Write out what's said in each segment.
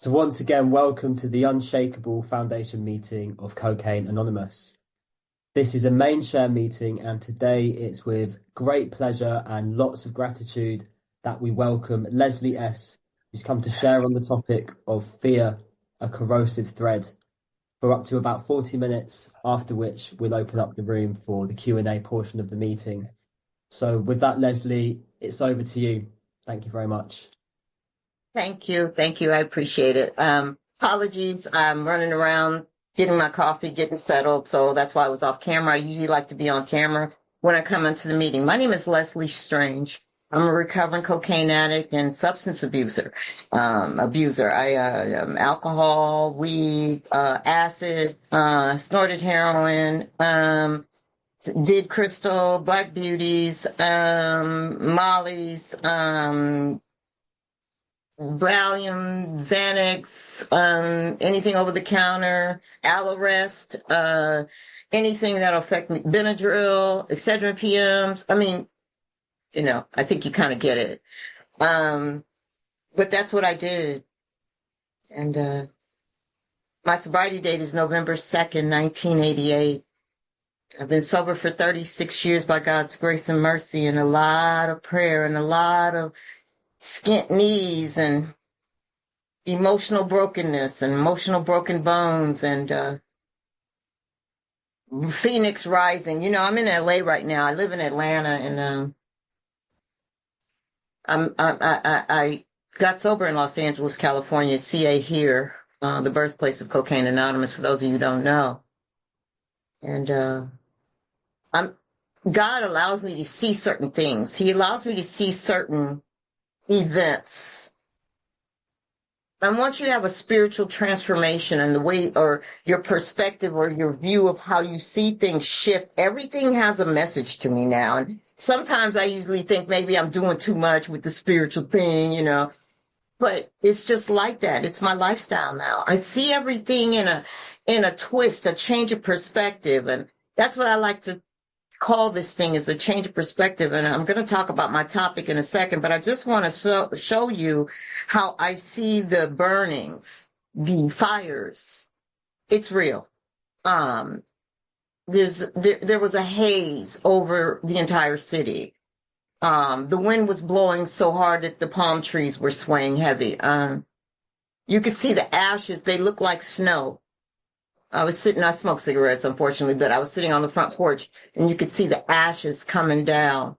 So once again, welcome to the Unshakable Foundation meeting of Cocaine Anonymous. This is a main share meeting, and today it's with great pleasure and lots of gratitude that we welcome Leslie S., who's come to share on the topic of fear, a corrosive thread, for up to about 40 minutes, after which we'll open up the room for the Q&A portion of the meeting. So with that, Leslie, it's over to you. Thank you very much. Thank you. Thank you. I appreciate it. Apologies. I'm running around getting my coffee, getting settled. So that's why I was off camera. I usually like to be on camera when I come into the meeting. My name is Leslie Strange. I'm a recovering cocaine addict and substance abuser. I alcohol, weed, acid, snorted heroin, did crystal, black beauties, mollies, Valium, Xanax, anything over the counter, Allerest, anything that'll affect me, Benadryl, Excedrin PMs. I mean, I think you kind of get it. But that's what I did. And my sobriety date is November 2nd, 1988. I've been sober for 36 years by God's grace and mercy, and a lot of prayer and a lot of skint knees and emotional brokenness and emotional broken bones and Phoenix rising. I'm in LA right now. I live in Atlanta, and I got sober in Los Angeles, California, CA here, the birthplace of Cocaine Anonymous, for those of you who don't know. And God allows me to see certain things. He allows me to see certain events. And once you have a spiritual transformation and the way or your perspective or your view of how you see things shift, everything has a message to me now. And sometimes I usually think maybe I'm doing too much with the spiritual thing, but it's just like that. It's my lifestyle now. I see everything in a twist, a change of perspective. And that's what I like to call this thing, is a change of perspective. And I'm going to talk about my topic in a second, but I just want to show you how I see the burnings, the fires. It's real. There was a haze over the entire city. The wind was blowing so hard that the palm trees were swaying heavy. You could see the ashes. They looked like snow. I smoked cigarettes, unfortunately, but I was sitting on the front porch, and you could see the ashes coming down.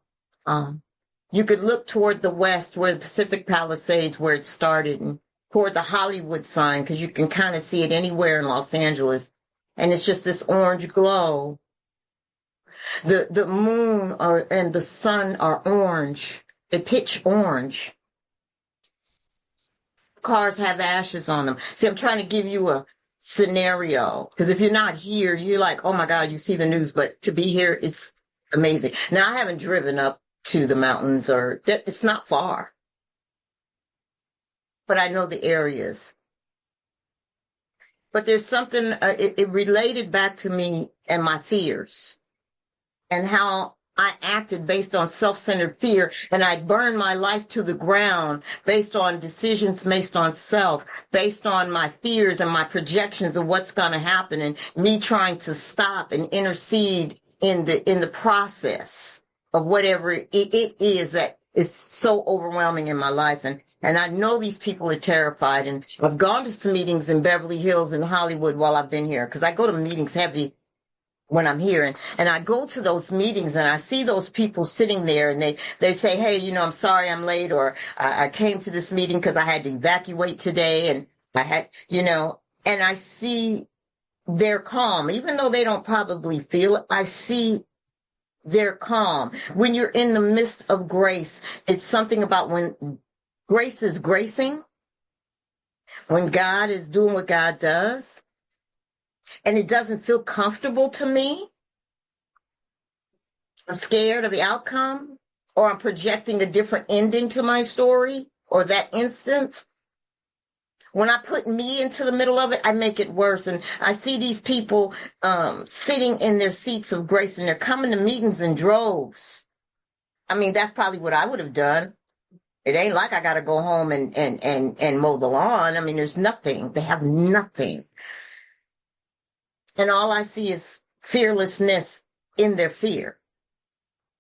You could look toward the west, where the Pacific Palisades, where it started, and toward the Hollywood sign, because you can kind of see it anywhere in Los Angeles. And it's just this orange glow. The moon and the sun are orange. They pitch orange. Cars have ashes on them. See, I'm trying to give you a scenario, because if you're not here, you're like, oh my God, you see the news, but to be here, it's amazing. Now, I haven't driven up to the mountains, or it's not far, but I know the areas. But there's something, it related back to me and my fears and how I acted based on self-centered fear, and I burned my life to the ground based on decisions based on self, based on my fears and my projections of what's going to happen, and me trying to stop and intercede in the process of whatever it is that is so overwhelming in my life. And I know these people are terrified, and I've gone to some meetings in Beverly Hills and Hollywood while I've been here, because I go to meetings heavy when I'm here, and I go to those meetings and I see those people sitting there, and they say, hey, I'm sorry I'm late, or I came to this meeting because I had to evacuate today, and I had, and I see their calm, even though they don't probably feel it. I see their calm. When you're in the midst of grace, it's something about when grace is gracing, when God is doing what God does, and it doesn't feel comfortable to me. I'm scared of the outcome, or I'm projecting a different ending to my story or that instance. When I put me into the middle of it, I make it worse. And I see these people sitting in their seats of grace, and they're coming to meetings in droves. I mean, that's probably what I would have done It ain't like I got to go home and mow the lawn. I mean, there's nothing. They have nothing. And all I see is fearlessness in their fear.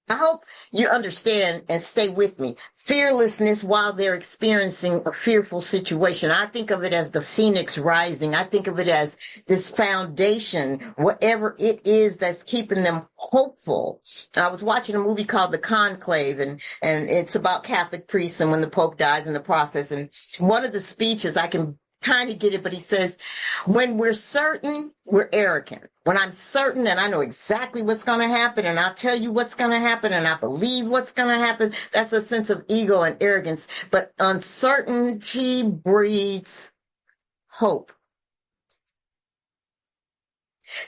I hope you understand and stay with me. Fearlessness while they're experiencing a fearful situation. I think of it as the phoenix rising. I think of it as this foundation, whatever it is that's keeping them hopeful. I was watching a movie called The Conclave, and it's about Catholic priests and when the Pope dies in the process. And one of the speeches, I can kind of get it, but he says, when we're certain, we're arrogant. When I'm certain and I know exactly what's going to happen and I'll tell you what's going to happen and I believe what's going to happen, that's a sense of ego and arrogance. But uncertainty breeds hope.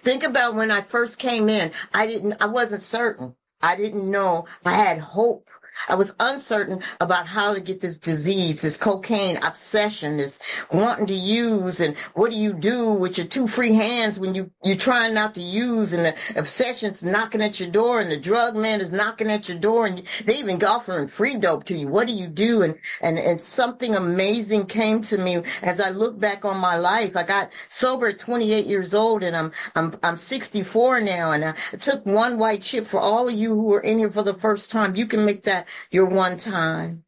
Think about when I first came in, I wasn't certain. I didn't know. I had hope. I was uncertain about how to get this disease, this cocaine obsession, this wanting to use, and what do you do with your two free hands when you're trying not to use, and the obsession's knocking at your door, and the drug man is knocking at your door, and they even offering free dope to you. What do you do? And something amazing came to me as I look back on my life. I got sober at 28 years old, and I'm 64 now, and I took one white chip for all of you who are in here for the first time. You can make that your one time.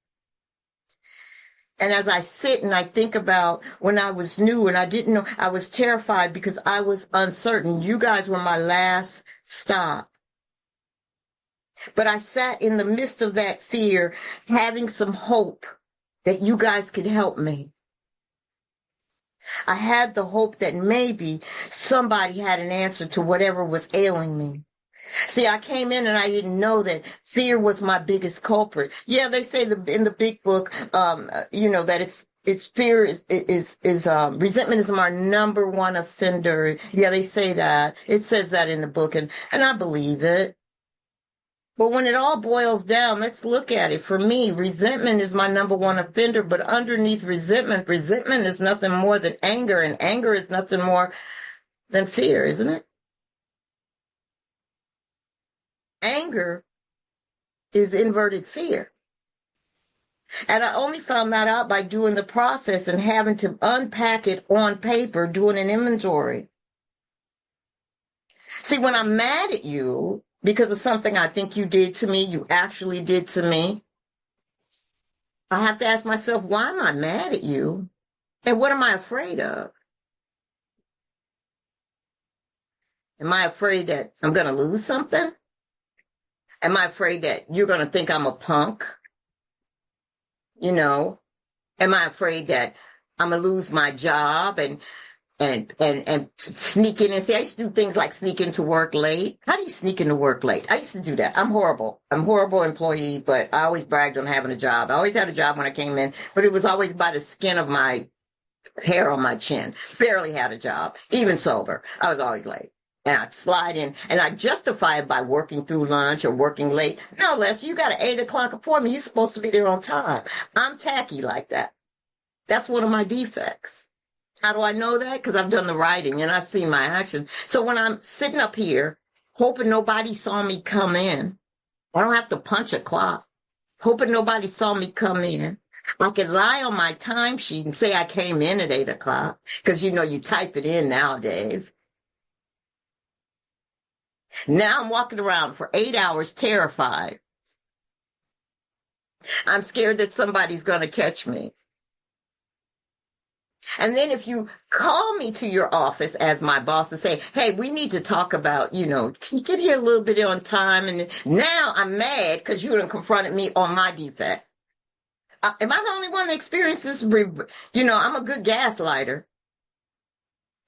And as I sit and I think about when I was new and I didn't know, I was terrified because I was uncertain. You guys were my last stop. But I sat in the midst of that fear, having some hope that you guys could help me. I had the hope that maybe somebody had an answer to whatever was ailing me. See, I came in and I didn't know that fear was my biggest culprit. Yeah, they say in the big book, that it's fear is resentment is our number one offender. Yeah, they say that. It says that in the book, and I believe it. But when it all boils down, let's look at it. For me, resentment is my number one offender, but underneath resentment is nothing more than anger, and anger is nothing more than fear, isn't it? Anger is inverted fear. And I only found that out by doing the process and having to unpack it on paper, doing an inventory. See, when I'm mad at you because of something I think you did to me, you actually did to me, I have to ask myself, why am I mad at you? And what am I afraid of? Am I afraid that I'm going to lose something? Am I afraid that you're going to think I'm a punk? Am I afraid that I'm going to lose my job and sneak in and say, I used to do things like sneak into work late. How do you sneak into work late? I used to do that. I'm horrible. I'm a horrible employee, but I always bragged on having a job. I always had a job when I came in, but it was always by the skin of my hair on my chin. Barely had a job, even sober. I was always late. And I'd slide in, and I justify it by working through lunch or working late. No, Les, you got an 8 o'clock appointment. You're supposed to be there on time. I'm tacky like that. That's one of my defects. How do I know that? Because I've done the writing and I've seen my action. So when I'm sitting up here, hoping nobody saw me come in, I don't have to punch a clock. Hoping nobody saw me come in. I could lie on my timesheet and say I came in at 8 o'clock, because you type it in nowadays. Now I'm walking around for 8 hours terrified. I'm scared that somebody's going to catch me. And then if you call me to your office as my boss and say, hey, we need to talk about, can you get here a little bit on time? And now I'm mad because you done confronted me on my defect. Am I the only one that experiences, I'm a good gaslighter.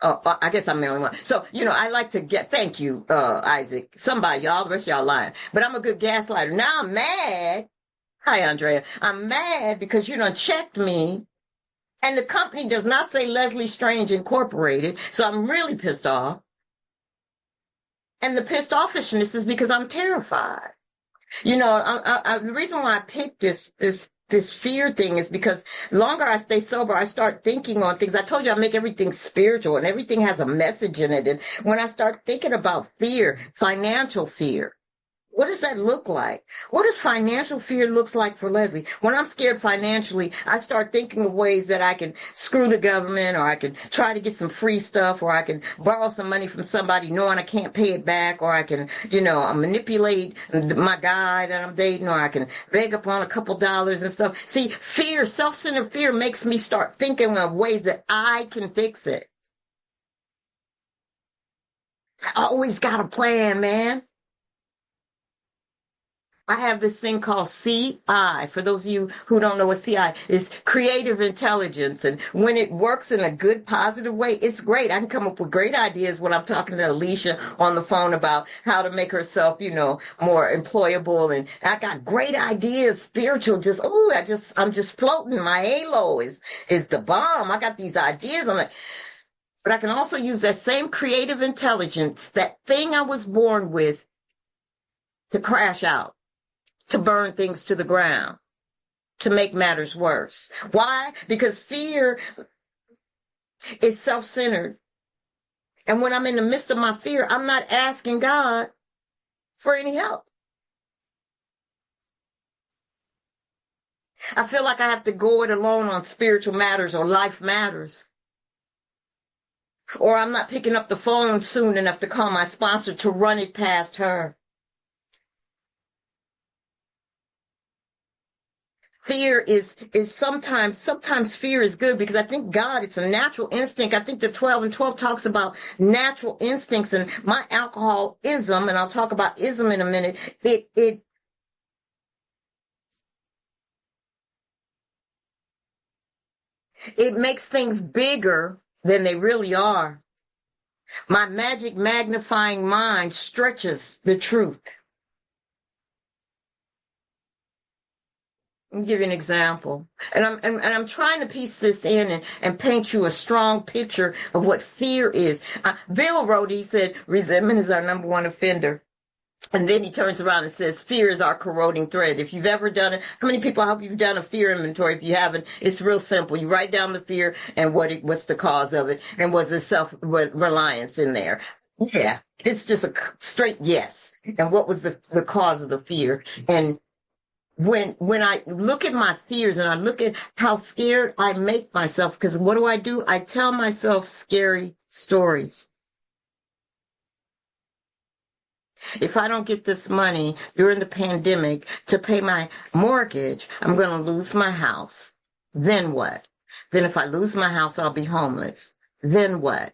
Oh, I guess I'm the only one. So, I like to thank you, Isaac. Somebody, y'all, the rest of y'all lying. But I'm a good gaslighter. Now I'm mad. Hi, Andrea. I'm mad because you done checked me. And the company does not say Leslie Strange Incorporated. So I'm really pissed off. And the pissed offishness is because I'm terrified. The reason why I picked this fear thing is because the longer I stay sober, I start thinking on things. I told you I make everything spiritual and everything has a message in it. And when I start thinking about fear, financial fear, What does that look like? What does financial fear looks like for Leslie? When I'm scared financially, I start thinking of ways that I can screw the government, or I can try to get some free stuff, or I can borrow some money from somebody knowing I can't pay it back, or I can, manipulate my guy that I'm dating, or I can beg upon a couple dollars and stuff. See, fear, self-centered fear makes me start thinking of ways that I can fix it. I always got a plan, man. I have this thing called CI. For those of you who don't know what CI is, creative intelligence. And when it works in a good, positive way, it's great. I can come up with great ideas when I'm talking to Alicia on the phone about how to make herself, more employable. And I got great ideas, spiritual, I'm just floating. My halo is the bomb. I got these ideas. But I can also use that same creative intelligence, that thing I was born with, to crash out, to burn things to the ground, to make matters worse. Why? Because fear is self-centered. And when I'm in the midst of my fear, I'm not asking God for any help. I feel like I have to go it alone on spiritual matters or life matters. Or I'm not picking up the phone soon enough to call my sponsor to run it past her. Fear is sometimes fear is good, because I think God, it's a natural instinct. I think the 12 and 12 talks about natural instincts, and my alcoholism, and I'll talk about ism in a minute, it makes things bigger than they really are. My magic magnifying mind stretches the truth. I'll give you an example. And I'm trying to piece this in and paint you a strong picture of what fear is. Bill wrote, he said, resentment is our number one offender. And then he turns around and says, fear is our corroding thread. If you've ever done it, how many people, I hope you've done a fear inventory. If you haven't, it's real simple. You write down the fear and what's the cause of it, and was there self-reliance in there? Yeah, it's just a straight yes. And what was the cause of the fear? And when I look at my fears and I look at how scared I make myself, because what do? I tell myself scary stories. If I don't get this money during the pandemic to pay my mortgage, I'm going to lose my house. Then what? Then if I lose my house, I'll be homeless. Then what?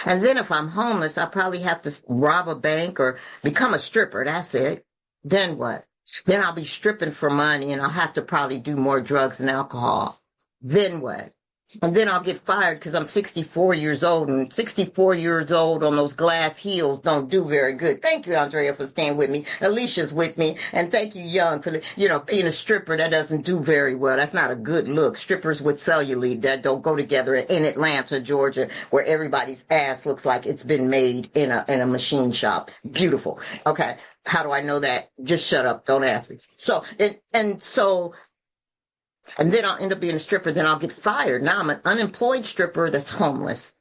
And then if I'm homeless, I'll probably have to rob a bank or become a stripper. That's it. Then what? Then I'll be stripping for money, and I'll have to probably do more drugs and alcohol. Then what? And then I'll get fired because I'm 64 years old, and 64 years old on those glass heels don't do very good. Thank you, Andrea, for staying with me. Alicia's with me. And thank you, Young, for, being a stripper. That doesn't do very well. That's not a good look. Strippers with cellulite that don't go together in Atlanta, Georgia, where everybody's ass looks like it's been made in a machine shop. Beautiful. Okay. How do I know that? Just shut up. Don't ask me. And then I'll end up being a stripper. Then I'll get fired. Now I'm an unemployed stripper that's homeless.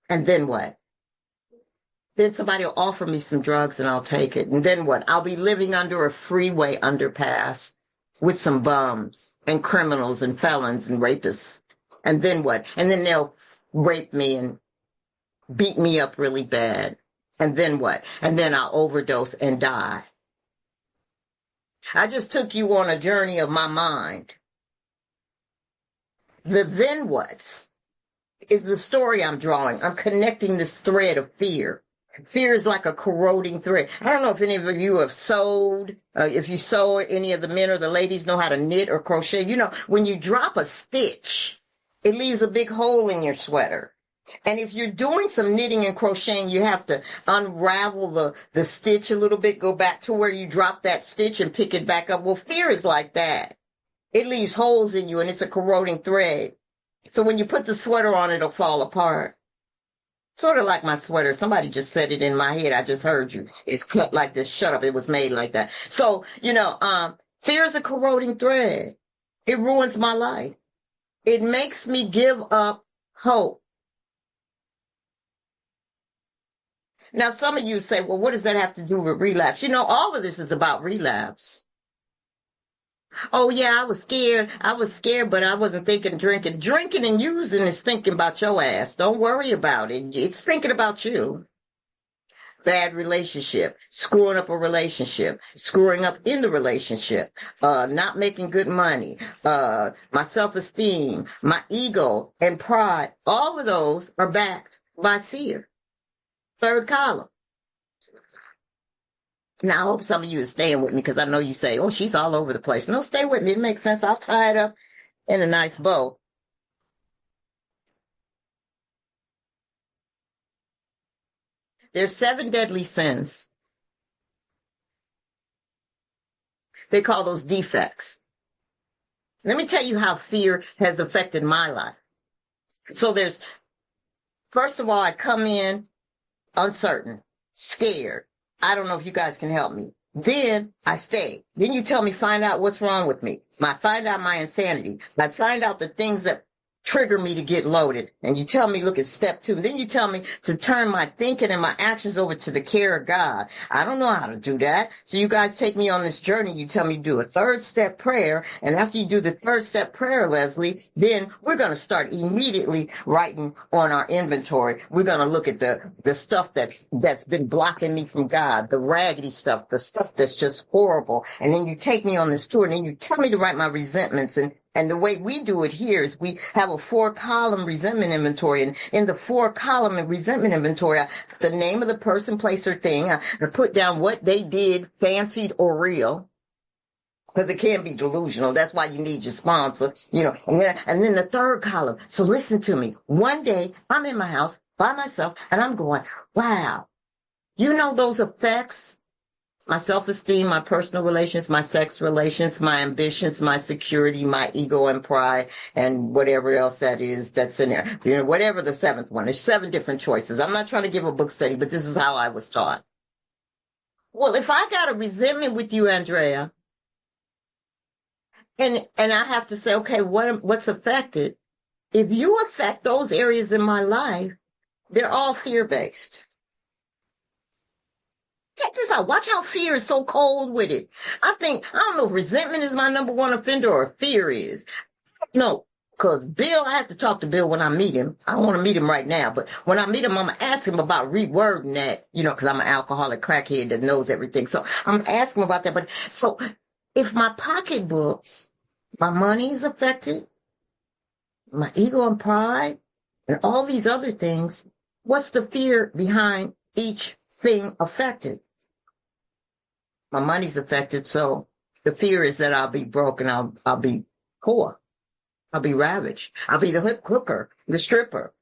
And then what? Then somebody will offer me some drugs and I'll take it. And then what? I'll be living under a freeway underpass with some bums and criminals and felons and rapists. And then what? And then they'll rape me and beat me up really bad. And then what? And then I'll overdose and die. I just took you on a journey of my mind. The then what's is the story I'm drawing. I'm connecting this thread of fear. Fear is like a corroding thread. I don't know if any of you have sewed, if you sew, any of the men or the ladies know how to knit or crochet. When you drop a stitch, it leaves a big hole in your sweater. And if you're doing some knitting and crocheting, you have to unravel the stitch a little bit, go back to where you dropped that stitch and pick it back up. Well, fear is like that. It leaves holes in you, and it's a corroding thread. So when you put the sweater on, it'll fall apart. Sort of like my sweater. Somebody just said it in my head. I just heard you. It's cut like this. Shut up. It was made like that. So, fear is a corroding thread. It ruins my life. It makes me give up hope. Now, some of you say, well, what does that have to do with relapse? All of this is about relapse. Oh, yeah, I was scared. I was scared, but I wasn't thinking drinking. Drinking and using is thinking about your ass. Don't worry about it. It's thinking about you. Bad relationship, screwing up a relationship, screwing up in the relationship, not making good money, my self-esteem, my ego and pride, all of those are backed by fear. Third column. Now, I hope some of you are staying with me because I know you say, oh, she's all over the place. No, stay with me. It makes sense. I'll tie it up in a nice bow. There's 7 deadly sins. They call those defects. Let me tell you how fear has affected my life. So first of all, I come in uncertain, scared. I don't know if you guys can help me. Then I stay. Then you tell me, find out what's wrong with me. I find out my insanity. I find out the things that trigger me to get loaded. And you tell me, look at step 2. Then you tell me to turn my thinking and my actions over to the care of God. I don't know how to do that. So you guys take me on this journey. You tell me to do a 3rd step prayer. And after you do the 3rd step prayer, Leslie, then we're going to start immediately writing on our inventory. We're going to look at the stuff that's been blocking me from God, the raggedy stuff, the stuff that's just horrible. And then you take me on this tour and then you tell me to write my resentments. And the way we do it here is we have a 4-column resentment inventory. And in the 4-column resentment inventory, I put the name of the person, place, or thing. I put down what they did, fancied or real. Because it can be delusional. That's why you need your sponsor, And then the 3rd column. So listen to me. One day, I'm in my house by myself, and I'm going, wow. Those effects? My self-esteem, my personal relations, my sex relations, my ambitions, my security, my ego and pride, and whatever else that is that's in there. Whatever the 7th one. There's 7 different choices. I'm not trying to give a book study, but this is how I was taught. Well, if I got a resentment with you, Andrea, and I have to say, okay, what's affected? If you affect those areas in my life, they're all fear-based. Check this out. Watch how fear is so cold with it. I don't know if resentment is my number 1 offender or fear is. No, because Bill, I have to talk to Bill when I meet him. I don't want to meet him right now, but when I meet him, I'm going to ask him about rewording that, because I'm an alcoholic crackhead that knows everything. So I'm going to ask him about that. But so if my pocketbooks, my money is affected, my ego and pride, and all these other things, what's the fear behind each thing affected? My money's affected, so the fear is that I'll be broke and I'll be poor. I'll be ravaged. I'll be the hooker, the stripper,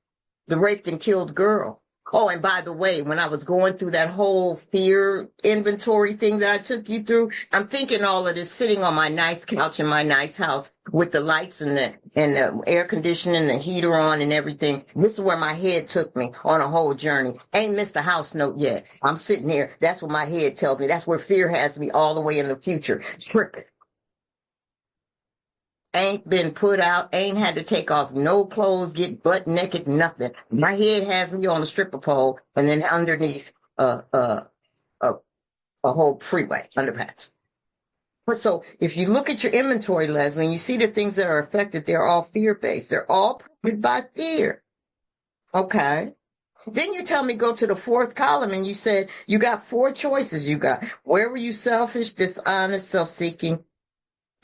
the raped and killed girl. Oh, and by the way, when I was going through that whole fear inventory thing that I took you through, I'm thinking all of this sitting on my nice couch in my nice house with the lights and the air conditioning, the heater on and everything. This is where my head took me on a whole journey. Ain't missed a house note yet. I'm sitting here. That's what my head tells me. That's where fear has me all the way in the future. Tripping. Ain't been put out, ain't had to take off no clothes, get butt naked, nothing. My head has me on a stripper pole, and then underneath a whole freeway underpass. But so if you look at your inventory, Leslie, and you see the things that are affected, they're all fear-based. They're all prompted by fear. Okay. Then you tell me go to the 4th column, and you said you got 4 choices. You got where were you selfish, dishonest, self-seeking,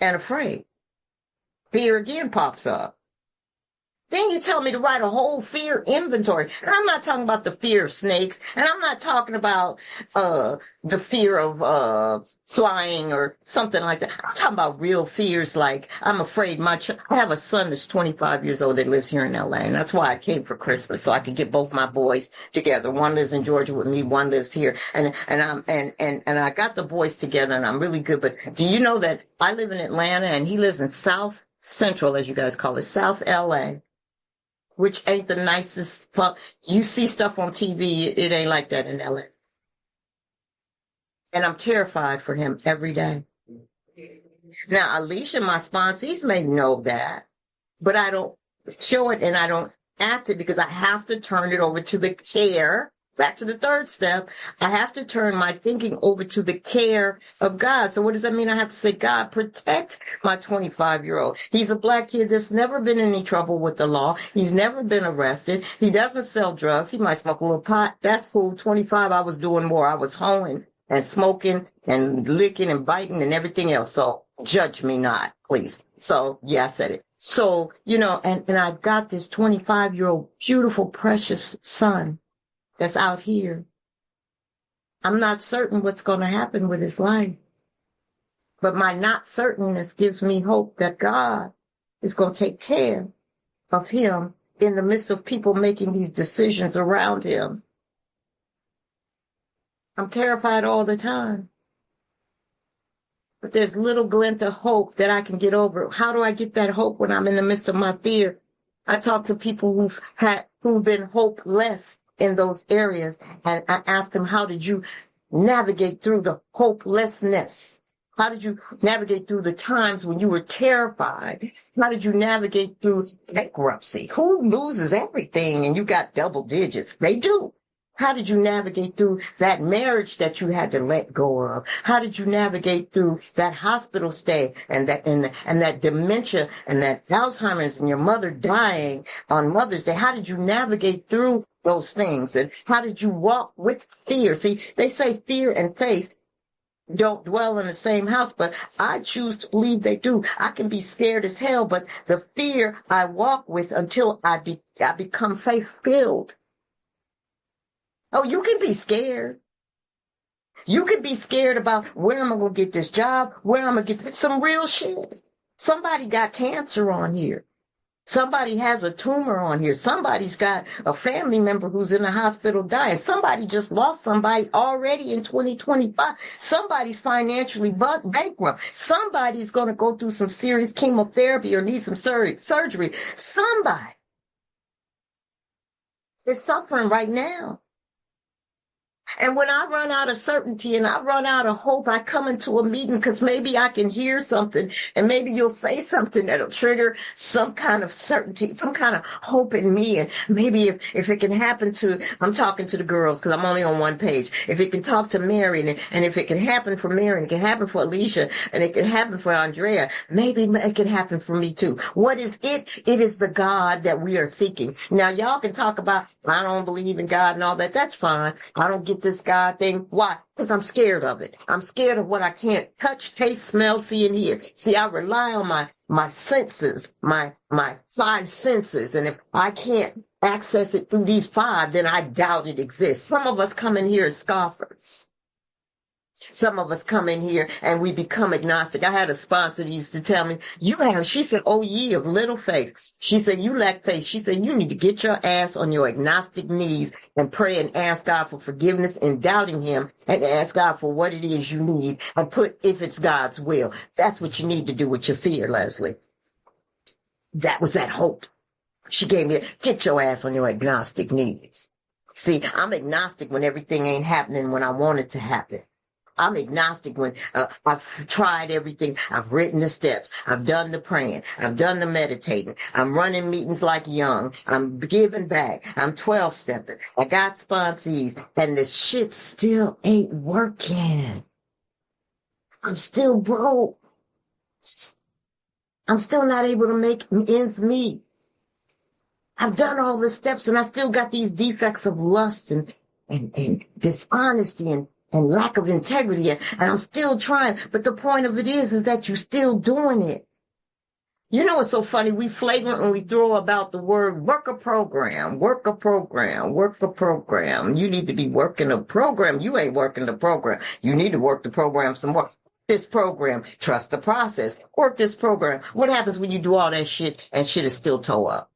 and afraid. Fear again pops up. Then you tell me to write a whole fear inventory. And I'm not talking about the fear of snakes. And I'm not talking about the fear of flying or something like that. I'm talking about real fears like I'm afraid I have a son that's 25 years old that lives here in LA. And that's why I came for Christmas, so I could get both my boys together. One lives in Georgia with me, one lives here. And I got the boys together and I'm really good. But do you know that I live in Atlanta and he lives in South Central, as you guys call it, South LA, which ain't the nicest. You see stuff on TV, it ain't like that in LA. And I'm terrified for him every day. Now, Alicia, my sponsees may know that, but I don't show it and I don't act it because I have to turn it over to the care back to the third step, I have to turn my thinking over to the care of God. So what does that mean? I have to say, God, protect my 25-year-old. He's a black kid that's never been in any trouble with the law. He's never been arrested. He doesn't sell drugs. He might smoke a little pot. That's cool. 25, I was doing more. I was hoeing and smoking and licking and biting and everything else. So judge me not, please. So yeah, I said it. So, and I've got this 25-year-old beautiful, precious son that's out here. I'm not certain what's going to happen with his life. But my not certainness gives me hope that God is going to take care of him in the midst of people making these decisions around him. I'm terrified all the time. But there's little glint of hope that I can get over. How do I get that hope when I'm in the midst of my fear? I talk to people who've been hopeless in those areas, and I ask them, how did you navigate through the hopelessness? How did you navigate through the times when you were terrified? How did you navigate through bankruptcy? Who loses everything and you got double digits? They do. How did you navigate through that marriage that you had to let go of? How did you navigate through that hospital stay and that dementia and that Alzheimer's and your mother dying on Mother's Day? How did you navigate through those things? And how did you walk with fear? See, they say fear and faith don't dwell in the same house, but I choose to believe they do. I can be scared as hell, but the fear I walk with until I become faith-filled. Oh, you can be scared. You could be scared about where am I going to get this job, where I'm going to get some real shit. Somebody got cancer on here. Somebody has a tumor on here. Somebody's got a family member who's in the hospital dying. Somebody just lost somebody already in 2025. Somebody's financially bankrupt. Somebody's going to go through some serious chemotherapy or need some surgery. Somebody is suffering right now. And when I run out of certainty and I run out of hope, I come into a meeting because maybe I can hear something and maybe you'll say something that'll trigger some kind of certainty, some kind of hope in me. And maybe if it can happen I'm talking to the girls because I'm only on one page. If it can talk to Mary and if it can happen for Mary and it can happen for Alicia and it can happen for Andrea, maybe it can happen for me too. What is it? It is the God that we are seeking. Now, y'all can talk about, I don't believe in God and all that. That's fine. I don't get this God thing. Why? Because I'm scared of it. I'm scared of what I can't touch, taste, smell, see, and hear. See, I rely on my senses, my five senses. And if I can't access it through these five, then I doubt it exists. Some of us come in here as scoffers. Some of us come in here and we become agnostic. I had a sponsor that used to tell me, she said, oh, ye of little faith. She said, you lack faith. She said, you need to get your ass on your agnostic knees and pray and ask God for forgiveness and doubting him and ask God for what it is you need and put if it's God's will. That's what you need to do with your fear, Leslie. That was that hope. She gave me, get your ass on your agnostic knees. See, I'm agnostic when everything ain't happening when I want it to happen. I'm agnostic when I've tried everything. I've written the steps. I've done the praying. I've done the meditating. I'm running meetings like Young. I'm giving back. I'm 12-stepping. I got sponsees. And the shit still ain't working. I'm still broke. I'm still not able to make ends meet. I've done all the steps and I still got these defects of lust and dishonesty and lack of integrity, and I'm still trying. But the point of it is that you're still doing it. You know what's so funny? We flagrantly throw about the word work a program, work a program, work a program. You need to be working a program. You ain't working the program. You need to work the program some more. This program, trust the process. Work this program. What happens when you do all that shit and shit is still toe up?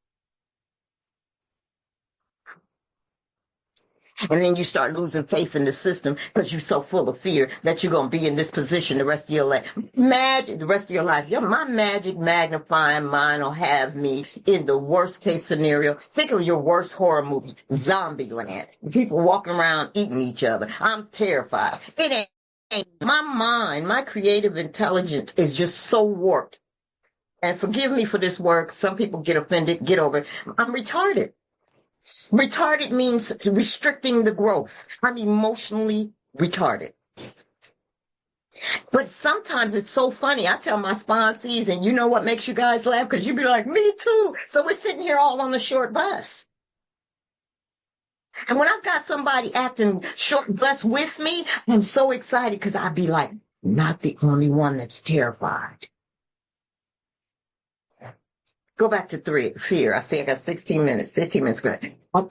And then you start losing faith in the system because you're so full of fear that you're going to be in this position the rest of your life. The rest of your life. My magic magnifying mind will have me in the worst case scenario. Think of your worst horror movie, Zombieland. People walking around eating each other. I'm terrified. It ain't. My mind, my creative intelligence is just so warped. And forgive me for this word. Some people get offended. Get over it. I'm retarded. Retarded means restricting the growth. I'm emotionally retarded. But sometimes it's so funny. I tell my sponsees, and you know what makes you guys laugh? Because you be like, me too. So we're sitting here all on the short bus. And when I've got somebody acting short bus with me, I'm so excited because I'd be like, not the only one that's terrified. Go back to fear. I say I got 16 minutes, 15 minutes.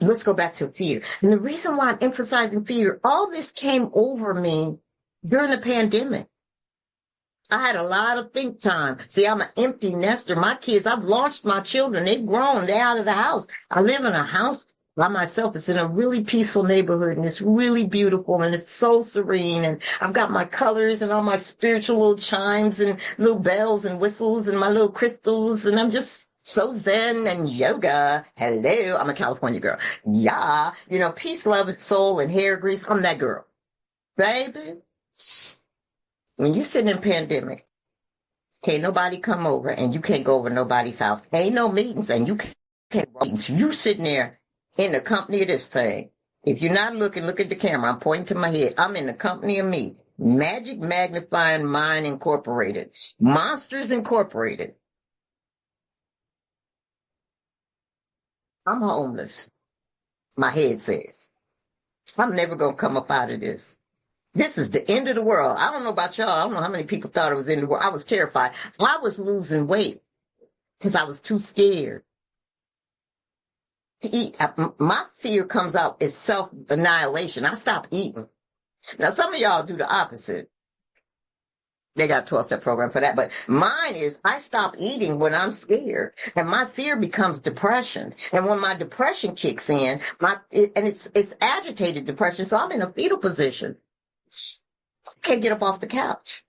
Let's go back to fear. And the reason why I'm emphasizing fear, all this came over me during the pandemic. I had a lot of think time. See, I'm an empty nester. My kids, I've launched my children. They've grown. They're out of the house. I live in a house by myself. It's in a really peaceful neighborhood, and it's really beautiful, and it's so serene. And I've got my colors and all my spiritual little chimes and little bells and whistles and my little crystals, and I'm just so zen and yoga. Hello, I'm a California girl. Yeah, peace, love, and soul, and hair grease. I'm that girl. Baby, when you're sitting in pandemic, can't nobody come over, and you can't go over nobody's house. Ain't no meetings, and you can't meetings. You sitting there in the company of this thing. If you're not looking, look at the camera. I'm pointing to my head. I'm in the company of me. Magic Magnifying Mind Incorporated. Monsters Incorporated. I'm homeless. My head says. I'm never going to come up out of this. This is the end of the world. I don't know about y'all. I don't know how many people thought it was the end of the world. I was terrified. I was losing weight because I was too scared to eat. My fear comes out as self-annihilation. I stop eating. Now, some of y'all do the opposite. They got a 12-step program for that. But mine is I stop eating when I'm scared. And my fear becomes depression. And when my depression kicks in, it's agitated depression, so I'm in a fetal position. Can't get up off the couch.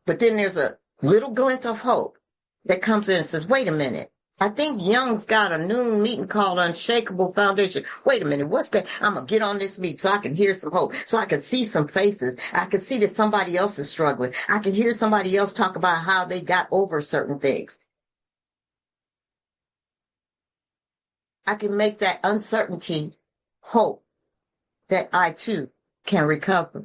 But then there's a little glint of hope that comes in and says, wait a minute. I think Young's got a noon meeting called Unshakable Foundation. Wait a minute, what's that? I'm going to get on this meet so I can hear some hope, so I can see some faces. I can see that somebody else is struggling. I can hear somebody else talk about how they got over certain things. I can make that uncertainty hope that I too can recover.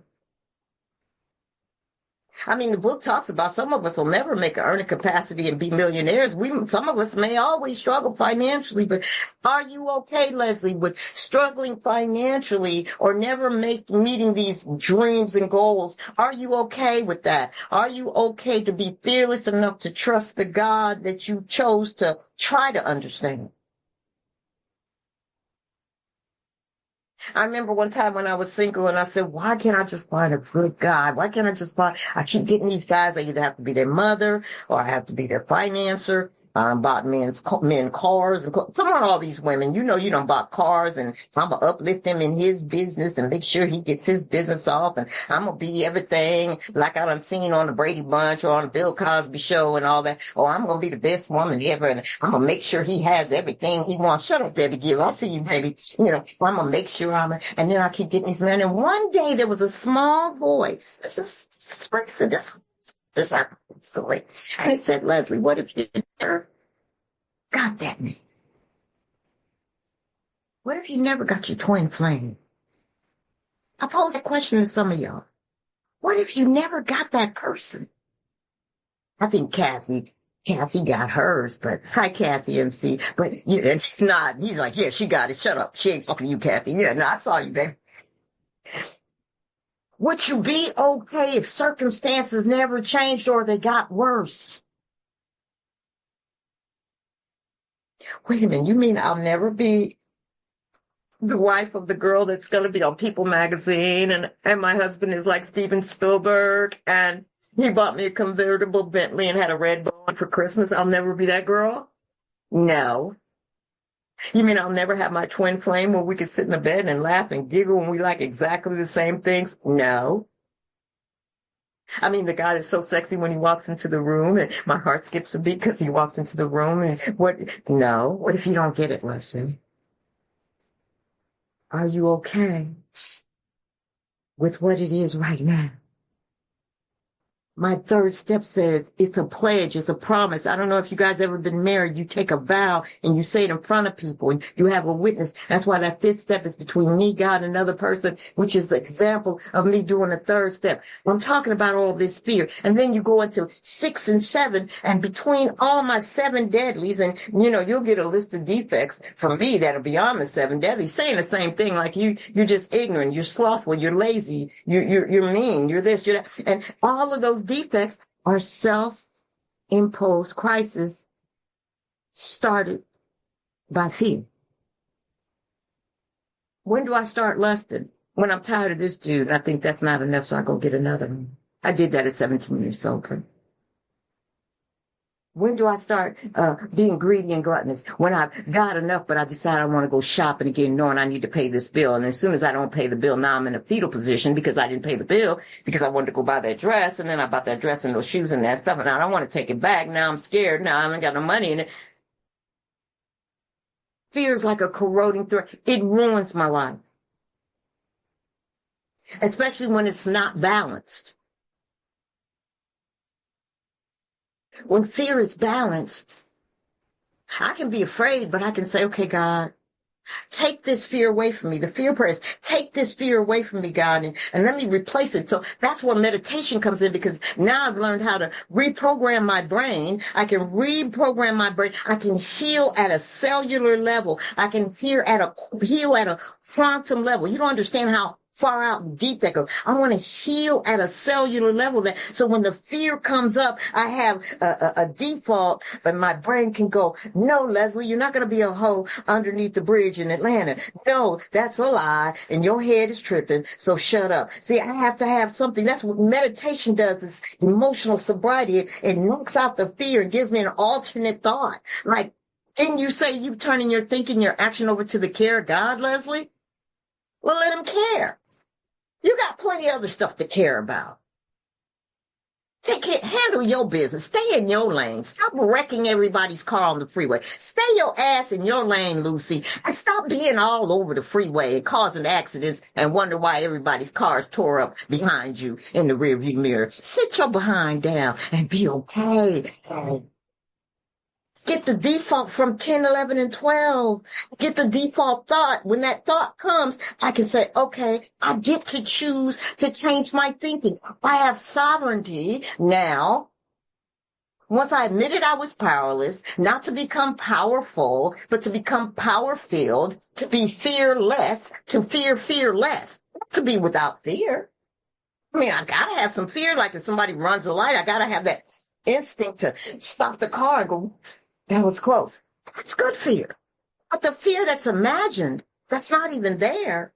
I mean, the book talks about some of us will never make an earning capacity and be millionaires. Some of us may always struggle financially, but are you okay, Leslie, with struggling financially or never meeting these dreams and goals? Are you okay with that? Are you okay to be fearless enough to trust the God that you chose to try to understand? I remember one time when I was single and I said, why can't I just find a good guy? Why can't I keep getting these guys. I either have to be their mother or I have to be their financer. Bought men cars and some of all these women, you done bought cars, and I'm going to uplift him in his business and make sure he gets his business off, and I'm going to be everything like I done seen on the Brady Bunch or on the Bill Cosby show and all that. Oh, I'm going to be the best woman ever, and I'm going to make sure he has everything he wants. Shut up, Debbie Gill. I see you, baby. I'm going to make sure and then I keep getting these men. And one day there was a small voice. This happened silly. And it said, Leslie, what if you never got that man? What if you never got your twin flame? I pose that question to some of y'all. What if you never got that person? I think Kathy got hers, but hi, Kathy MC. But and she's not. He's like, yeah, she got it. Shut up. She ain't talking to you, Kathy. Yeah, no, I saw you, babe. Would you be okay if circumstances never changed or they got worse? Wait a minute, you mean I'll never be the wife of the girl that's going to be on People magazine, and my husband is like Steven Spielberg, and he bought me a convertible Bentley and had a red bone for Christmas? I'll never be that girl? No. You mean I'll never have my twin flame where we can sit in the bed and laugh and giggle when we like exactly the same things? No. I mean, the guy is so sexy when he walks into the room and my heart skips a beat because he walks into the room and no. What if you don't get it, Leslie? Are you okay with what it is right now? My third step says it's a pledge, it's a promise. I don't know if you guys ever been married. You take a vow and you say it in front of people and you have a witness. That's why that fifth step is between me, God, and another person, which is the example of me doing the third step. I'm talking about all this fear. And then you go into 6 and 7, and between all my 7 deadlies, and you'll get a list of defects from me that are beyond the 7 deadlies, saying the same thing, like you're just ignorant, you're slothful, you're lazy, you're mean, you're this, you're that. And all of those defects are self-imposed crises started by fear. When do I start lusting? When I'm tired of this dude, I think that's not enough, so I go get another one. I did that at 17 years old. When do I start being greedy and gluttonous? When I've got enough, but I decide I want to go shopping again, knowing I need to pay this bill. And as soon as I don't pay the bill, now I'm in a fetal position because I didn't pay the bill because I wanted to go buy that dress. And then I bought that dress and those shoes and that stuff. And I don't want to take it back. Now I'm scared. Now I haven't got no money in it. Fear is like a corroding thread. It ruins my life. Especially when it's not balanced. When fear is balanced, I can be afraid, but I can say, okay, God, take this fear away from me. The fear prayers, take this fear away from me, God, and let me replace it. So that's where meditation comes in, because now I've learned how to reprogram my brain. I can reprogram my brain. I can heal at a cellular level. I can heal at a quantum level. You don't understand how far out and deep that goes. I want to heal at a cellular level, that so when the fear comes up, I have a default, but my brain can go, no, Leslie, you're not going to be a hoe underneath the bridge in Atlanta. No, that's a lie, and your head is tripping, so shut up. See, I have to have something. That's what meditation does, is emotional sobriety. It knocks out the fear and gives me an alternate thought. Like, didn't you say you turning your thinking, your action over to the care of God, Leslie? Well, let him care. You got plenty of other stuff to care about. Handle your business. Stay in your lane. Stop wrecking everybody's car on the freeway. Stay your ass in your lane, Lucy. And stop being all over the freeway and causing accidents and wonder why everybody's cars tore up behind you in the rearview mirror. Sit your behind down and be okay. Get the default from 10, 11, and 12. Get the default thought. When that thought comes, I can say, okay, I get to choose to change my thinking. I have sovereignty now. Once I admitted I was powerless, not to become powerful, but to become power-filled, to be fearless, to fear less, not to be without fear. I mean, I gotta have some fear. Like if somebody runs a light, I gotta have that instinct to stop the car and go, that was close. That's good fear. But the fear that's imagined, that's not even there.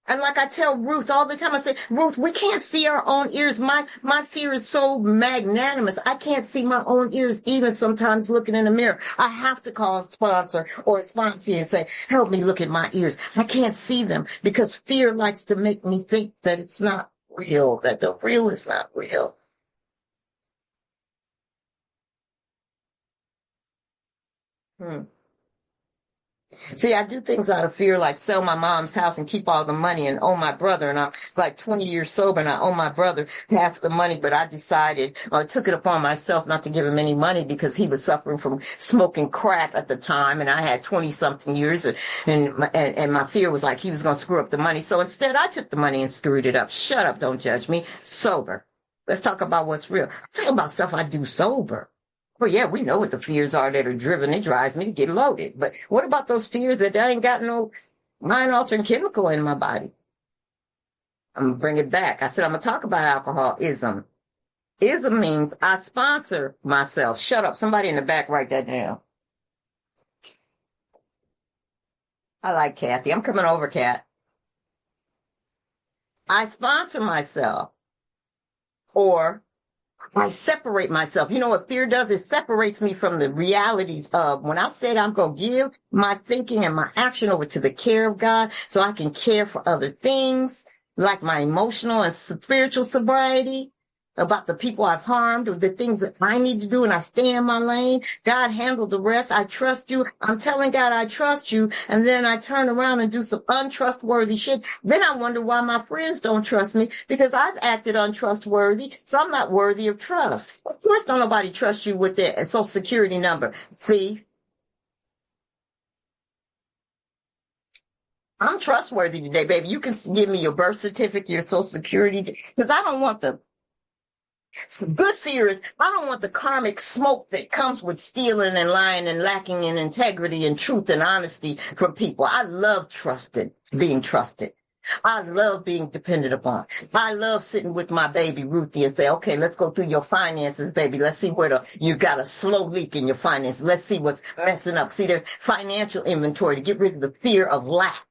And like I tell Ruth all the time, I say, Ruth, we can't see our own ears. My fear is so magnanimous. I can't see my own ears even sometimes looking in the mirror. I have to call a sponsor or a sponsee and say, help me look at my ears. I can't see them because fear likes to make me think that it's not real, that the real is not real. See, I do things out of fear, like sell my mom's house and keep all the money and owe my brother. And I'm like 20 years sober and I owe my brother half the money, but I decided, or took it upon myself not to give him any money because he was suffering from smoking crack at the time. And I had 20 something years and my fear was like he was going to screw up the money. So instead I took the money and screwed it up. Shut up. Don't judge me. Sober. Let's talk about what's real. Talk about stuff I do sober. Well, yeah, we know what the fears are that are driven. It drives me to get loaded. But what about those fears that I ain't got no mind-altering chemical in my body? I'm going to bring it back. I said I'm going to talk about alcoholism. Ism means I sponsor myself. Shut up. Somebody in the back, write that down. I like Kathy. I'm coming over, Kat. I sponsor myself. Or I separate myself. You know what fear does? It separates me from the realities of when I said I'm going to give my thinking and my action over to the care of God so I can care for other things like my emotional and spiritual sobriety. about the people I've harmed or the things that I need to do, and I stay in my lane. God handled the rest. I trust you. I'm telling God I trust you, and then I turn around and do some untrustworthy shit. Then I wonder why my friends don't trust me, because I've acted untrustworthy, so I'm not worthy of trust. Of course don't nobody trust you with their social security number. See? I'm trustworthy today, baby. You can give me your birth certificate, your social security, because I don't want the good fear is I don't want the karmic smoke that comes with stealing and lying and lacking in integrity and truth and honesty from people. I love being trusted. I love being depended upon. I love sitting with my baby Ruthie and say, okay, let's go through your finances, baby. Let's see where you got a slow leak in your finances. Let's see what's messing up. See, there's financial inventory to get rid of the fear of lack.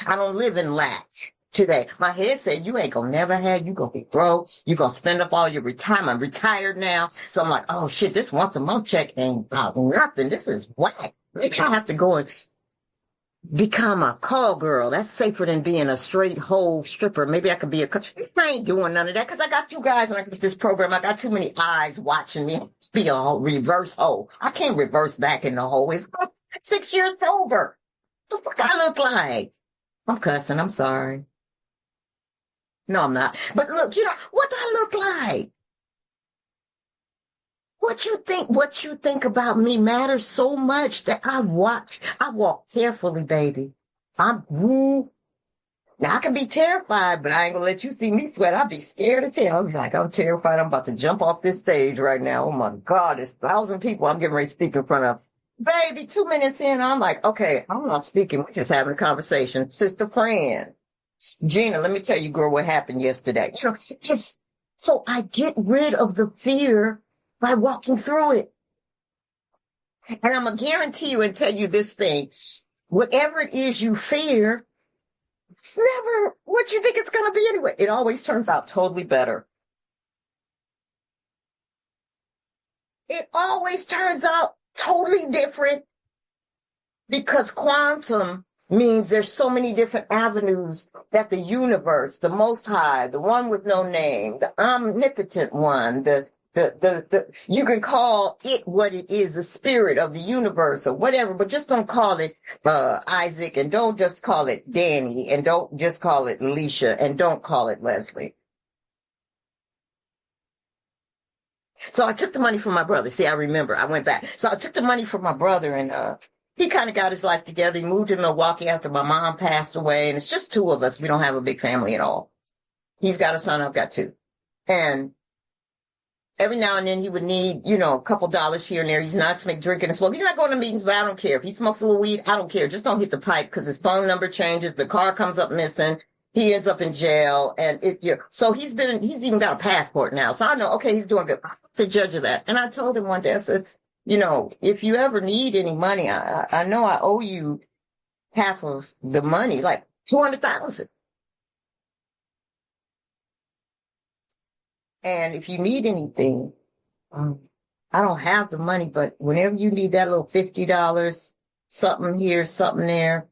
I don't live in lack today. My head said, you ain't gonna never have, you gonna be broke. You gonna spend up all your retirement. I'm retired now. So I'm like, oh shit, this once a month check ain't about nothing. This is whack. Maybe I have to go and become a call girl. That's safer than being a straight hoe stripper. Maybe I could be I ain't doing none of that because I got you guys and I got this program. I got too many eyes watching me be a reverse hoe. I can't reverse back in the hole. It's 6 years over. What the fuck I look like? I'm cussing. I'm sorry. No, I'm not. But look, what do I look like? What you think about me matters so much that I walk carefully, baby. Now I can be terrified, but I ain't gonna let you see me sweat. I'll be scared as hell. I'll be like, I'm terrified. I'm about to jump off this stage right now. Oh my God, there's 1,000 people I'm getting ready to speak in front of. Baby, 2 minutes in, I'm like, okay, I'm not speaking. We're just having a conversation. Sister friend. Gina, let me tell you, girl, what happened yesterday. So I get rid of the fear by walking through it. And I'm going to guarantee you and tell you this thing. Whatever it is you fear, it's never what you think it's going to be anyway. It always turns out totally better. It always turns out totally different because quantum means there's so many different avenues that the universe, the Most High, the one with no name, the omnipotent one, you can call it what it is, the spirit of the universe or whatever, but just don't call it Isaac, and don't just call it Danny, and don't just call it Alicia, and don't call it Leslie. So I took the money from my brother. See, I remember. I went back. So I took the money from my brother, and he kind of got his life together. He moved to Milwaukee after my mom passed away, and it's just two of us. We don't have a big family at all. He's got a son. I've got two. And every now and then he would need, a couple dollars here and there. He's not drinking and smoking. He's not going to meetings, but I don't care. If he smokes a little weed, I don't care. Just don't hit the pipe because his phone number changes. The car comes up missing. He ends up in jail. And so he's even got a passport now. So I know, okay, he's doing good. I'm the judge of that. And I told him one day, I said, if you ever need any money, I know I owe you half of the money, like 200,000. And if you need anything, I don't have the money, but whenever you need that little $50, something here, something there,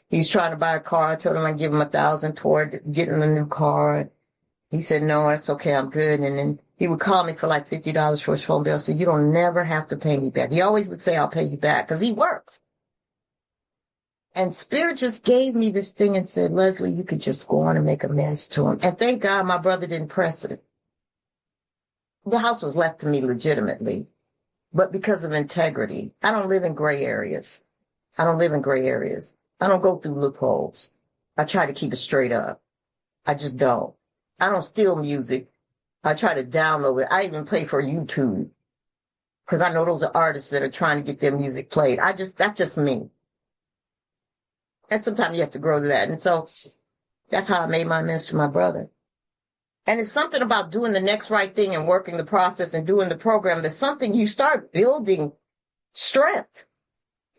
he's trying to buy a car. I told him I'd give him 1,000 toward getting a new car. He said, no, that's okay. I'm good. And then he would call me for like $50 for his phone bill. I said, you don't never have to pay me back. He always would say, I'll pay you back because he works. And Spirit just gave me this thing and said, Leslie, you could just go on and make amends to him. And thank God my brother didn't press it. The house was left to me legitimately, but because of integrity. I don't live in gray areas. I don't go through loopholes. I try to keep it straight up. I just don't. I don't steal music. I try to download it. I even pay for YouTube because I know those are artists that are trying to get their music played. That's just me. And sometimes you have to grow to that. And so that's how I made my amends to my brother. And it's something about doing the next right thing and working the process and doing the program. There's something you start building strength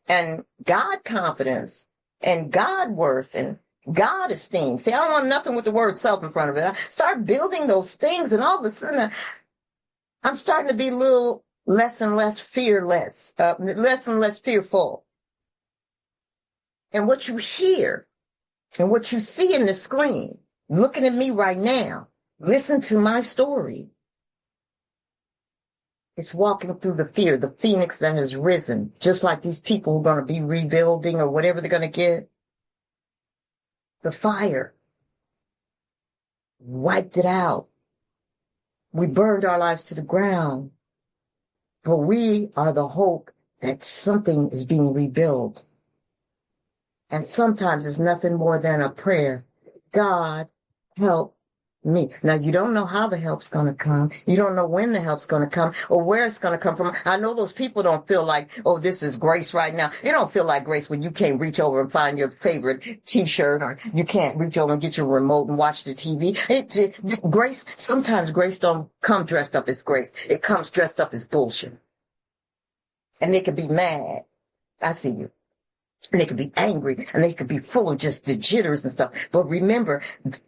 and God confidence and God worth and God esteem. See, I don't want nothing with the word self in front of it. I start building those things, and all of a sudden I'm starting to be a little less and less fearless, less and less fearful. And what you hear and what you see in the screen, looking at me right now, listen to my story. It's walking through the fear, the phoenix that has risen, just like these people who are going to be rebuilding or whatever they're going to get. The fire wiped it out. We burned our lives to the ground, but we are the hope that something is being rebuilt. And sometimes it's nothing more than a prayer. God, help me. Now, you don't know how the help's going to come. You don't know when the help's going to come or where it's going to come from. I know those people don't feel like, oh, this is grace right now. You don't feel like grace when you can't reach over and find your favorite T-shirt, or you can't reach over and get your remote and watch the TV. Grace, sometimes grace don't come dressed up as grace. It comes dressed up as bullshit. And they could be mad. I see you. And they could be angry, and they could be full of just the jitters and stuff. But remember,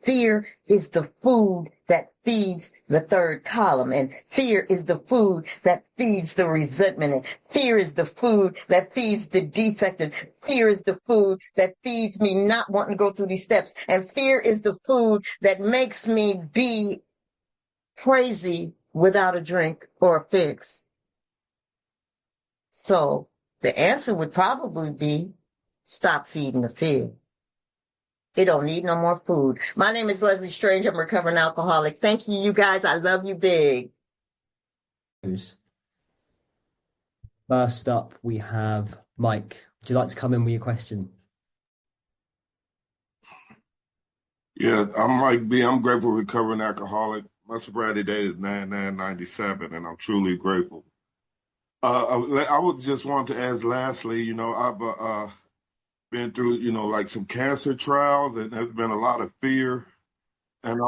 fear is the food that feeds the third column, and fear is the food that feeds the resentment, and fear is the food that feeds the defect, and fear is the food that feeds me not wanting to go through these steps, and fear is the food that makes me be crazy without a drink or a fix. So the answer would probably be, stop feeding the fear. It don't need no more food. My name is Leslie Strange. I'm a recovering alcoholic. Thank you, you guys. I love you big. First up, we have Mike. Would you like to come in with your question? Yeah, I'm Mike B. I'm grateful recovering alcoholic. My sobriety date is 9/9/97, and I'm truly grateful. I would just want to ask lastly, I've been through, like some cancer trials, and there's been a lot of fear. And I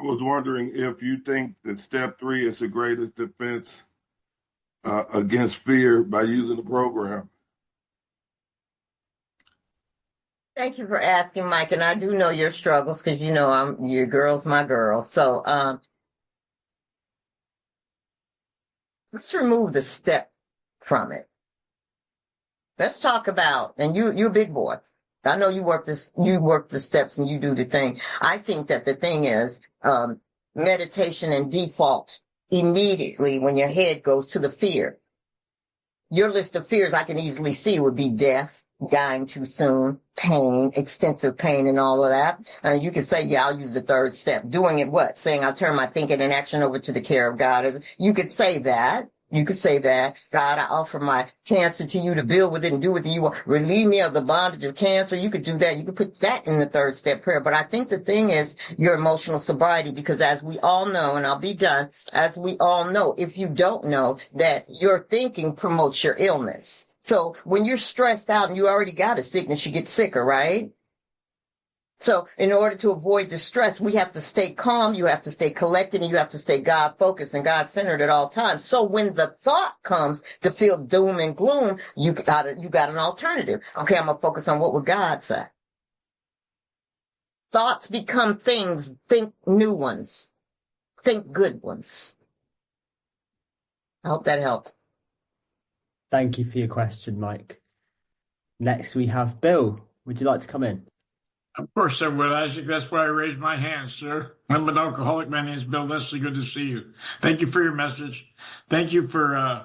was wondering if you think that step 3 is the greatest defense against fear by using the program. Thank you for asking, Mike. And I do know your struggles because your girl's my girl. So let's remove the step from it. Let's talk about, and you're a big boy. I know you work the steps and you do the thing. I think that the thing is, meditation and default immediately when your head goes to the fear. Your list of fears I can easily see would be death, dying too soon, pain, extensive pain, and all of that. You could say, yeah, I'll use the third step. Doing it what? Saying I'll turn my thinking and action over to the care of God. You could say that. You could say that, God, I offer my cancer to you to build with it and do with it you want. Relieve me of the bondage of cancer. You could do that. You could put that in the third step prayer. But I think the thing is your emotional sobriety, because as we all know, and I'll be done, as we all know, if you don't know, that your thinking promotes your illness. So when you're stressed out and you already got a sickness, you get sicker, right? So in order to avoid the stress, we have to stay calm, you have to stay collected, and you have to stay God-focused and God-centered at all times. So when the thought comes to feel doom and gloom, you got an alternative. Okay, I'm going to focus on what would God say. Thoughts become things. Think new ones. Think good ones. I hope that helped. Thank you for your question, Mike. Next, we have Bill. Would you like to come in? Of course I would, Isaac. That's why I raised my hand, sir. I'm an alcoholic. My name's Bill Leslie. Good to see you. Thank you for your message. Thank you for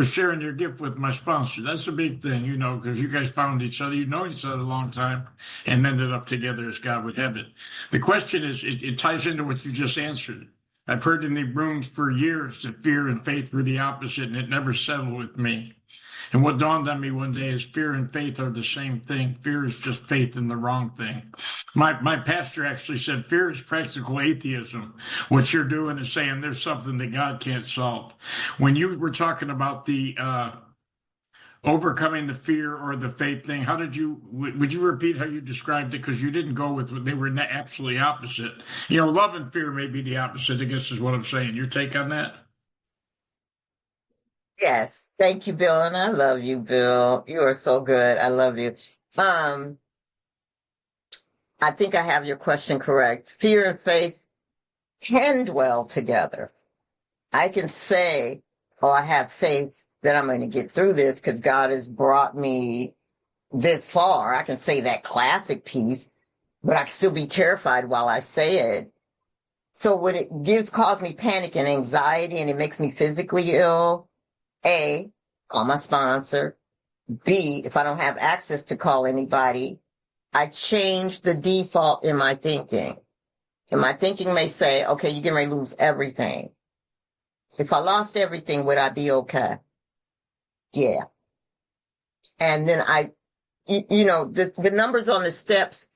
sharing your gift with my sponsor. That's a big thing, because you guys found each other. You know each other a long time and ended up together as God would have it. The question is, it ties into what you just answered. I've heard in the rooms for years that fear and faith were the opposite, and it never settled with me. And what dawned on me one day is fear and faith are the same thing. Fear is just faith in the wrong thing. My pastor actually said fear is practical atheism. What you're doing is saying there's something that God can't solve. When you were talking about the overcoming the fear or the faith thing, would you repeat how you described it? Because you didn't go with, they were absolutely opposite. Love and fear may be the opposite, I guess is what I'm saying. Your take on that? Yes. Thank you, Bill. And I love you, Bill. You are so good. I love you. I think I have your question correct. Fear and faith can dwell together. I can say, I have faith that I'm going to get through this because God has brought me this far. I can say that classic piece, but I can still be terrified while I say it. So when it cause me panic and anxiety and it makes me physically ill, A, call my sponsor. B, if I don't have access to call anybody, I change the default in my thinking. And my thinking may say, okay, you're getting ready to lose everything. If I lost everything, would I be okay? Yeah. And then the numbers on the steps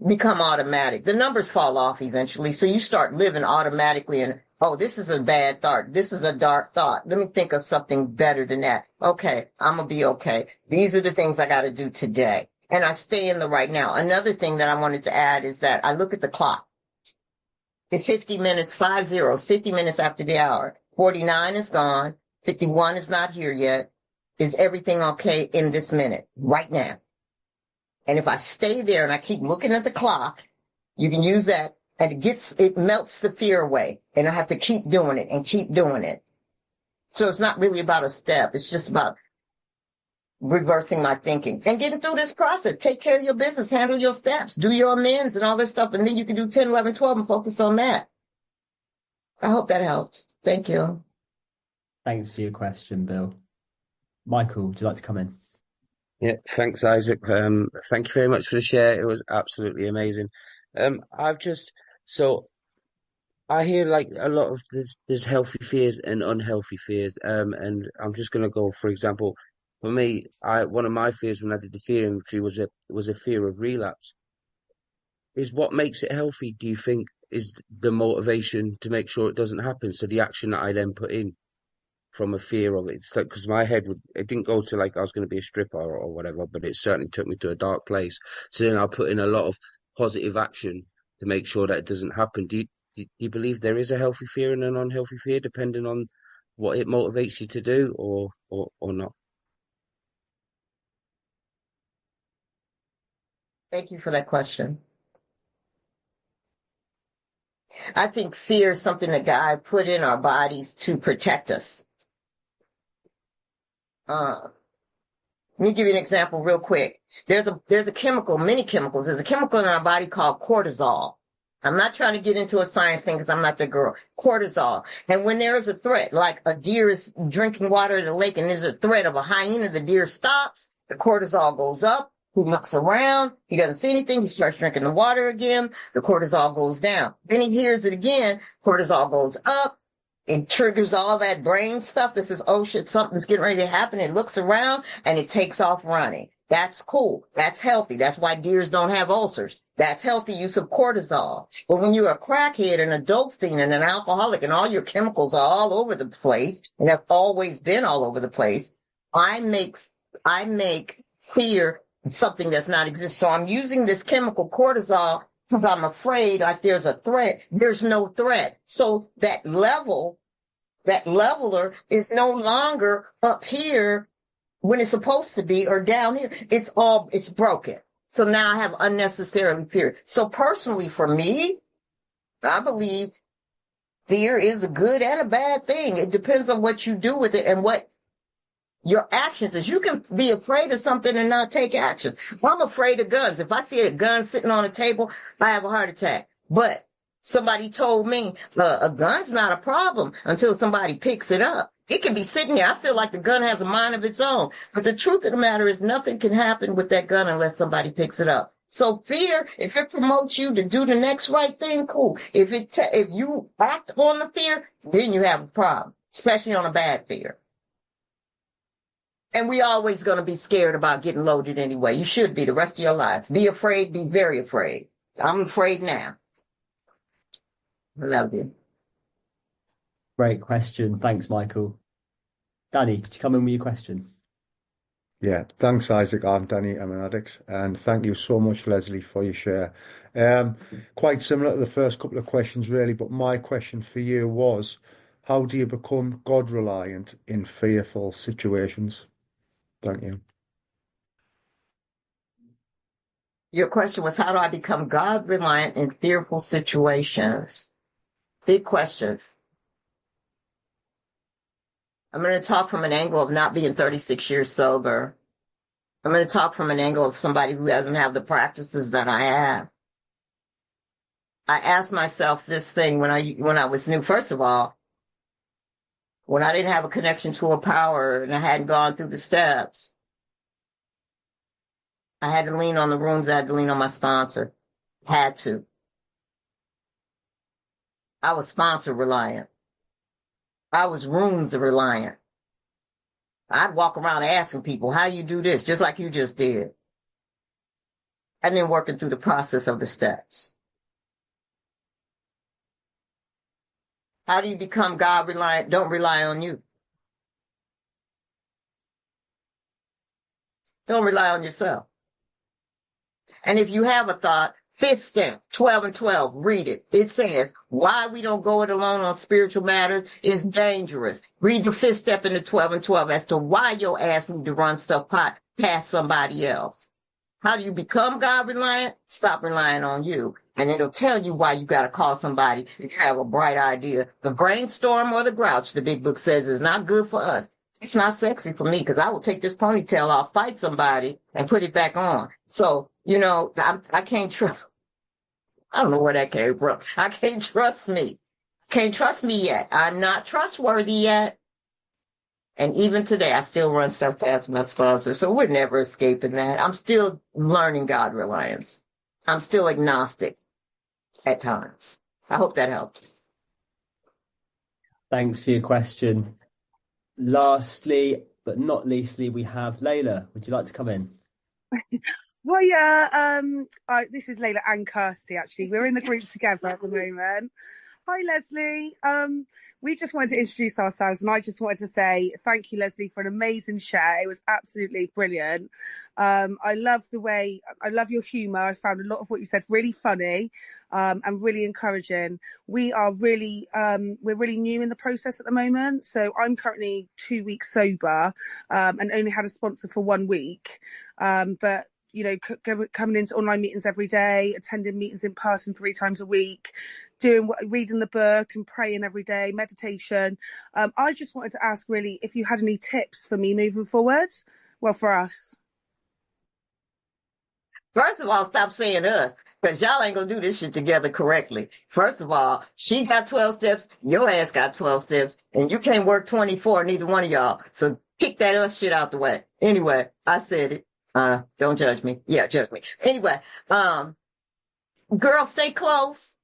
become automatic. The numbers fall off eventually. So you start living automatically and, oh, this is a bad thought. This is a dark thought. Let me think of something better than that. Okay, I'm going to be okay. These are the things I got to do today. And I stay in the right now. Another thing that I wanted to add is that I look at the clock. It's 50 minutes, 50 minutes after the hour. 49 is gone. 51 is not here yet. Is everything okay in this minute, right now? And if I stay there and I keep looking at the clock, you can use that and it melts the fear away. And I have to keep doing it and keep doing it. So it's not really about a step. It's just about reversing my thinking and getting through this process. Take care of your business, handle your steps, do your amends and all this stuff. And then you can do 10, 11, 12 and focus on that. I hope that helps. Thank you. Thanks for your question, Bill. Michael, would you like to come in? Yeah, thanks, Isaac. Thank you very much for the share. It was absolutely amazing. So I hear like a lot of there's healthy fears and unhealthy fears. And I'm just gonna go, for example, for me, one of my fears when I did the fear inventory was a fear of relapse. Is what makes it healthy, do you think, is the motivation to make sure it doesn't happen? So the action that I then put in from a fear of it. It's like, because my head it didn't go to like I was going to be a stripper or whatever, but it certainly took me to a dark place. So then I'll put in a lot of positive action to make sure that it doesn't happen. Do you believe there is a healthy fear and an unhealthy fear depending on what it motivates you to do or not? Thank you for that question. I think fear is something that God put in our bodies to protect us. Let me give you an example real quick. There's a chemical, many chemicals. There's a chemical in our body called cortisol. I'm not trying to get into a science thing because I'm not the girl. Cortisol. And when there is a threat, like a deer is drinking water at a lake and there's a threat of a hyena, the deer stops, the cortisol goes up, he looks around, he doesn't see anything, he starts drinking the water again, the cortisol goes down. Then he hears it again, cortisol goes up, it triggers all that brain stuff. This is, oh shit, something's getting ready to happen. It looks around and it takes off running. That's cool. That's healthy. That's why deers don't have ulcers. That's healthy use of cortisol. But when you're a crackhead and a dope fiend and an alcoholic and all your chemicals are all over the place and have always been all over the place, I make fear something that's not exist. So I'm using this chemical cortisol because I'm afraid like there's a threat. There's no threat. So that leveler is no longer up here when it's supposed to be or down here. It's broken. So now I have unnecessarily fear. So personally for me, I believe fear is a good and a bad thing. It depends on what you do with it and what your actions is. You can be afraid of something and not take action. Well, I'm afraid of guns. If I see a gun sitting on a table, I have a heart attack. But somebody told me a gun's not a problem until somebody picks it up. It can be sitting there. I feel like the gun has a mind of its own. But the truth of the matter is nothing can happen with that gun unless somebody picks it up. So fear, if it promotes you to do the next right thing, cool. If you act on the fear, then you have a problem, especially on a bad fear. And we always going to be scared about getting loaded anyway. You should be the rest of your life. Be afraid, be very afraid. I'm afraid now. I love you. Great question. Thanks, Michael. Danny, could you come in with your question? Yeah, thanks, Isaac. I'm Danny. I'm an addict. And thank you so much, Leslie, for your share. Quite similar to the first couple of questions, really, but my question for you was, how do you become God-reliant in fearful situations? Thank you. Your question was, how do I become God-reliant in fearful situations? Big question. I'm going to talk from an angle of not being 36 years sober. I'm going to talk from an angle of somebody who doesn't have the practices that I have. I asked myself this thing when I was new. First of all, when I didn't have a connection to a power and I hadn't gone through the steps, I had to lean on the rooms. I had to lean on my sponsor. Had to. I was sponsor reliant. I was rooms reliant. I'd walk around asking people, how you do this, just like you just did. And then working through the process of the steps. How do you become God reliant? Don't rely on you. Don't rely on yourself. And if you have a thought, fifth step, 12 and 12, read it. It says, why we don't go it alone on spiritual matters is dangerous. Read the fifth step in the 12 and 12 as to why your ass need to run stuff past somebody else. How do you become God reliant? Stop relying on you. And it'll tell you why you got to call somebody if you have a bright idea. The brainstorm or the grouch, the big book says, is not good for us. It's not sexy for me because I will take this ponytail off, fight somebody, and put it back on. So, I can't trust. I don't know where that came from. I can't trust me. Can't trust me yet. I'm not trustworthy yet. And even today, I still run stuff past my sponsor. So we're never escaping that. I'm still learning God reliance. I'm still agnostic at times. I hope that helped. Thanks for your question. Lastly, but not leastly, we have Layla. Would you like to come in? Well, yeah, this is Layla and Kirsty, actually. We're in the group together at the moment. Hi, Leslie. We just wanted to introduce ourselves, and I just wanted to say thank you, Leslie, for an amazing share. It was absolutely brilliant. I love your humour. I found a lot of what you said really funny, and really encouraging. We're really new in the process at the moment. So I'm currently 2 weeks sober, and only had a sponsor for 1 week. But coming into online meetings every day, attending meetings in person 3 times a week, reading the book and praying every day, meditation. I just wanted to ask really if you had any tips for me moving forward. Well, for us. First of all, stop saying us, because y'all ain't gonna do this shit together correctly. First of all, she got 12 steps, your ass got 12 steps, and you can't work 24, neither one of y'all. So kick that us shit out the way. Anyway, I said it. Don't judge me. Yeah, judge me. Anyway, girl, stay close.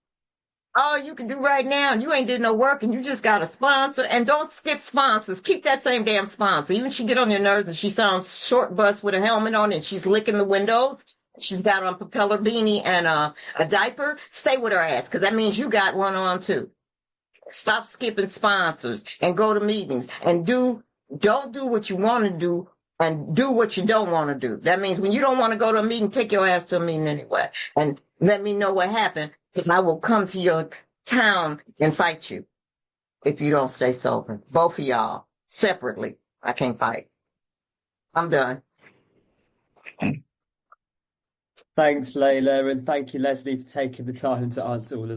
All you can do right now, you ain't did no work and you just got a sponsor. And don't skip sponsors. Keep that same damn sponsor. Even if she get on your nerves and she sounds short bus with a helmet on and she's licking the windows. She's got on propeller beanie and a diaper. Stay with her ass, because that means you got one on too. Stop skipping sponsors and go to meetings and don't do what you want to do and do what you don't want to do. That means when you don't want to go to a meeting, take your ass to a meeting anyway. And let me know what happened, because I will come to your town and fight you if you don't stay sober. Both of y'all, separately. I can't fight. I'm done. Thanks, Layla, and thank you, Leslie, for taking the time to answer all of